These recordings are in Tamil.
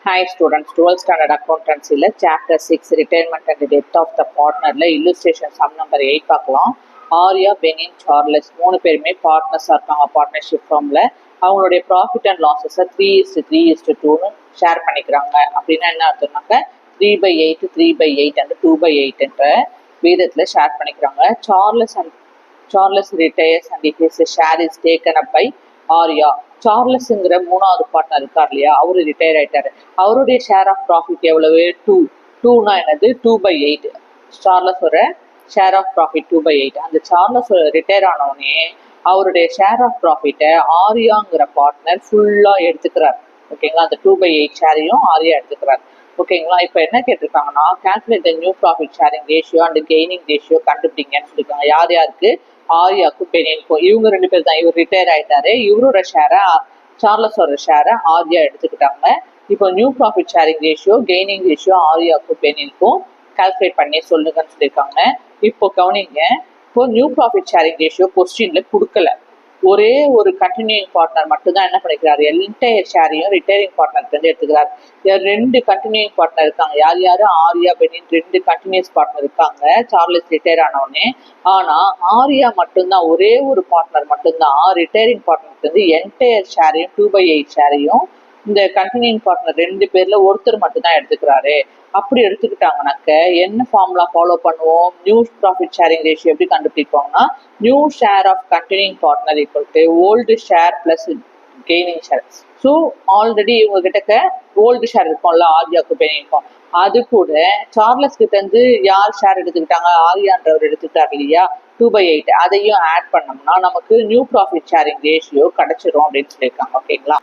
Hi students, 12th standard accountancy chapter 6 retirement and death of the partner illustration sum number 8 பார்க்கலாம். ஆர்யா பெனின் சார்லஸ் 3 பேருமே பார்ட்னர்ஸாக இருக்காங்க பார்ட்னர்ஷிப் ஃபார்மில். அவங்களுடைய ப்ராஃபிட் அண்ட் லாஸஸை 3:3:2 ஷேர் பண்ணிக்கிறாங்க. அப்படின்னா என்ன அர்த்தம்னாக்க 3/8 3/8 and 2/8 வீதத்தில் ஷேர் பண்ணிக்கிறாங்க. Charles retires and his share is taken up by Arya. சார்லஸ்ங்கிற 3வது பார்ட்னர் இருக்கார் இல்லையா, அவரு ரிட்டையர் ஆயிட்டாரு. அவருடைய ஷேர் ஆஃப் ப்ராஃபிட் எவ்வளவு? 2னா என்னது? 2/8. சார்லஸோட ஷேர் ஆஃப் ப்ராஃபிட் 2/8. அந்த சார்லஸ் ரிட்டையர் ஆனவுடனே அவருடைய ஷேர் ஆஃப் ப்ராஃபிட்டை ஆர்யாங்கிற பார்ட்னர் ஃபுல்லா எடுத்துக்கிறார். ஓகேங்களா, அந்த 2/8 ஷேரையும் ஆர்யா எடுத்துக்கிறார். ஓகேங்களா, இப்போ என்ன கேட்டிருக்காங்கன்னா, calculate the new profit sharing ratio and gaining ratio கண்டுபிடிங்கன்னு சொல்லியிருக்காங்க. யார் யாருக்கு? ஆர்யாவுக்கும் பெனினுக்கும். இவங்க 2 பேர் தான். இவர் ரிட்டையர் ஆயிட்டாரு. இவரோட ஷேரை சார்லஸோட ஷேரை ஆர்யா எடுத்துக்கிட்டாங்க. இப்போ new profit sharing ratio gaining ratio ஆர்யாவுக்கும் பெனினுக்கும் கால்குலேட் பண்ணி சொல்லுங்கன்னு சொல்லியிருக்காங்க. இப்போ கவனிங்க, இப்போ நியூ ப்ராஃபிட் ஷேரிங் ரேஷியோ கொஸ்டின்ல கொடுக்கல. ஒரே ஒரு கண்டினியூயிங் பார்ட்னர் மட்டும்தான் என்ன பண்ணிக்கிறாரு, என்டையர் ஷேரையும் ரிட்டையரிங் பார்ட்னருக்கு வந்து எடுத்துக்கிறாரு. 2 கண்டினியூயிங் பார்ட்னர் இருக்காங்க. யார் யாரு? ஆர்யா பெனின் 2 கண்டினியூஸ் பார்ட்னர் இருக்காங்க சார்லஸ் ரிட்டையர் ஆனவுடனே. ஆனா ஆர்யா மட்டும்தான், ஒரே ஒரு பார்ட்னர் மட்டும்தான் ரிட்டையரிங் பார்ட்னருக்கு வந்து என்டையர் ஷேரையும் 2/8 ஷேரையும் இந்த கண்டினியூயிங் பார்ட்னர் 2 பேர்ல ஒருத்தர் மட்டும்தான் எடுத்துக்கிறாரு. அப்படி எடுத்துக்கிட்டாங்கனாக்க என்ன ஃபார்முலா ஃபாலோ பண்ணுவோம்? நியூ ப்ராஃபிட் ஷேரிங் ரேஷியோ எப்படி கண்டுபிடிப்போம்னா, new share of continuing partner equal to old share plus gaining share. So already இவங்க கிட்டக்க ஓல்டு ஷேர் இருக்கும்ல, ஆர்யாவுக்கு பெனினுக்கும். அது கூட சார்லஸ் கிட்ட இருந்து யார் ஷேர் எடுத்துக்கிட்டாங்க? ஆர்யான்றவர் எடுத்துக்கிட்டார் இல்லையா, 2/8. அதையும் ஆட் பண்ணோம்னா நமக்கு நியூ ப்ராஃபிட் ஷேரிங் ரேஷியோ கிடைச்சிரும் அப்படின்னு சொல்லியிருக்காங்க. ஓகேங்களா,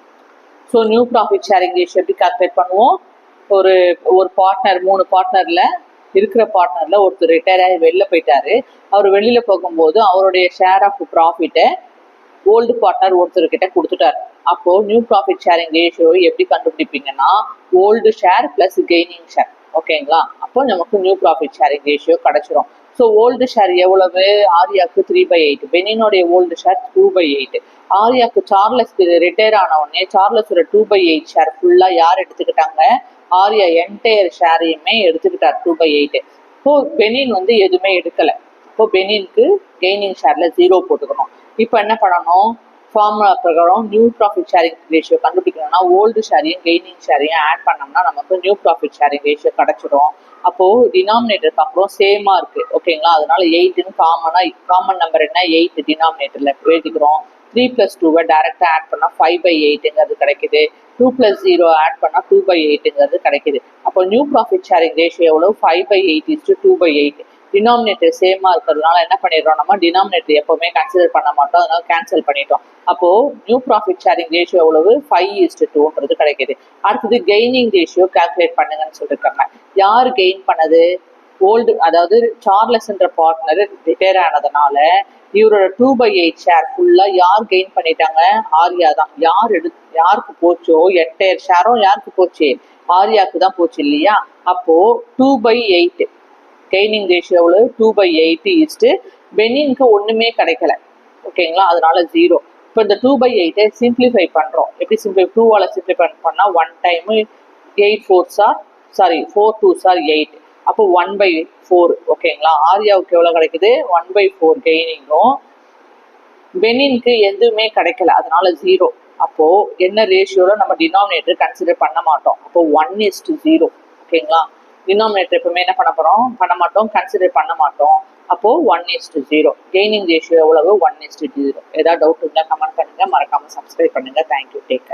so new profit sharing ratio எப்படி கால்குலேட் பண்ணுவோம்? ஒரு பார்ட்னர், 3 பார்ட்னர்ல இருக்கிற பார்ட்னர்ல ஒருத்தர் ரிட்டையர் ஆகி வெளில போயிட்டாரு. அவர் வெளியில போகும்போது அவருடைய ஷேர் ஆஃப் ப்ராஃபிட்டை ஓல்டு பார்ட்னர் ஒருத்தர்கிட்ட கொடுத்துட்டாரு. அப்போ நியூ ப்ராஃபிட் ஷேரிங் ரேஷியோ எப்படி கண்டுபிடிப்பீங்கன்னா, old share plus gaining share. ஓகேங்களா, அப்போ நமக்கு நியூ ப்ராஃபிட் ஷேரிங் ரேஷியோ கிடைச்சிரும். ஸோ ஓல்டு ஷேர் எவ்வளவு? ஆர்யாவுக்கு 3/8, பெனினோடைய ஓல்டு ஷேர் 2/8. ஆர்யாவுக்கு சார்லஸ்க்கு ரிட்டையர் ஆன உடனே சார்லஸோட 2/8 ஷேர் ஃபுல்லா யார் எடுத்துக்கிட்டாங்க? ஆர்யா என்டையர் ஷேரையுமே எடுத்துக்கிட்டார் 2/8. இப்போ பெனின் வந்து எதுவுமே எடுக்கல. இப்போ பெனினுக்கு கெய்னிங் ஷேர்ல 0 போட்டுக்கணும். இப்போ என்ன பண்ணணும்? ஃபார்முலா பிரகாரம் நியூ ப்ராஃபிட் ஷேரிங் ரேஷியோ கண்டுபிடிக்கணும்னா ஓல்டு ஷேரையும் கெய்னிங் ஷேரையும் ஆட் பண்ணோம்னா நமக்கு நியூ ப்ராஃபிட் ஷேரிங் ரேஷியோ கிடைச்சிடும். அப்போ டினாமினேட்டருக்கு அப்புறம் சேமா இருக்கு. ஓகேங்களா, அதனால 8ன்னு காமன் நம்பர் என்ன? 8 டினாமினேட்டர்ல எழுதிக்கிறோம். 3 + 2 டைரக்டா ஆட் பண்ணா 5/8ங்கிறது கிடைக்குது. 2 + 0 ஆட் பண்ணா 2/8ங்கிறது கிடைக்குது. அப்போ நியூ ப்ராஃபிட் ஷேரிங் ரேஷியோ எவ்வளவு? 5/8:2/8. டினாமினேட்டர் சேமா இருக்கிறதுனால என்ன பண்ணிடுறோம், நம்ம டினாமினேட்டர் எப்பவுமே கன்சிடர் பண்ண மாட்டோம், அதனால கேன்சல் பண்ணிட்டோம். அப்போ நியூ ப்ராஃபிட் ஷேரிங் ரேஷியோ எவ்வளவு? 5:2ன்றது கிடைக்குது. அடுத்தது கெய்னிங் ரேஷியோ கால்குலேட் பண்ணுங்கன்னு சொல்லியிருக்காங்க. யார் கெயின் பண்ணது? ஓல்டு, அதாவது சார்லஸ்ன்ற பார்ட்னர் ரிட்டையர் ஆனதுனால இவரோட 2/8 ஷேர் ஃபுல்லா யார் கெயின் பண்ணிட்டாங்க? ஆர்யா தான். யாருக்கு போச்சோ என்டையர் ஷேரும் யாருக்கு போச்சு? ஆர்யாவுக்கு தான் போச்சு இல்லையா. அப்போ 2/8 கெய்னிங் ரேஷியோ எவ்வளவு? 2/8 பெனினுக்கு ஒண்ணுமே கிடைக்கல. ஓகேங்களா, அதனால 0. இப்போ இந்த 2/8 சிம்பிளிஃபை பண்றோம். எப்படி சிம்பிளை? 2ஆல சிம்பிளிஃபை பண்ணா 1 time 8 4s are 4 2s are 8. அப்போ 1/4. ஓகேங்களா, ஆர்யாவுக்கு எவ்வளவு கிடைக்குது? 1/4 கெய்னிங்கும். பெனினுக்கு எதுவுமே கிடைக்கல, அதனால 0. அப்போ என்ன ரேஷியோல நம்ம டினாமினேட்டர் கன்சிடர் பண்ண மாட்டோம். அப்போ 1:0. ஓகேங்களா, டினாமினேட்டர் எப்பவுமே என்ன பண்ண மாட்டோம், கன்சிடர் பண்ண மாட்டோம். அப்போ 1:0. கெய்னிங் ரேஷியோ எவ்வளவு? 1:0. ஏதாவது டவுட் இருந்தா கமெண்ட் பண்ணுங்க, மறக்காம சப்ஸ்கிரைப் பண்ணுங்க. Thank you, take care.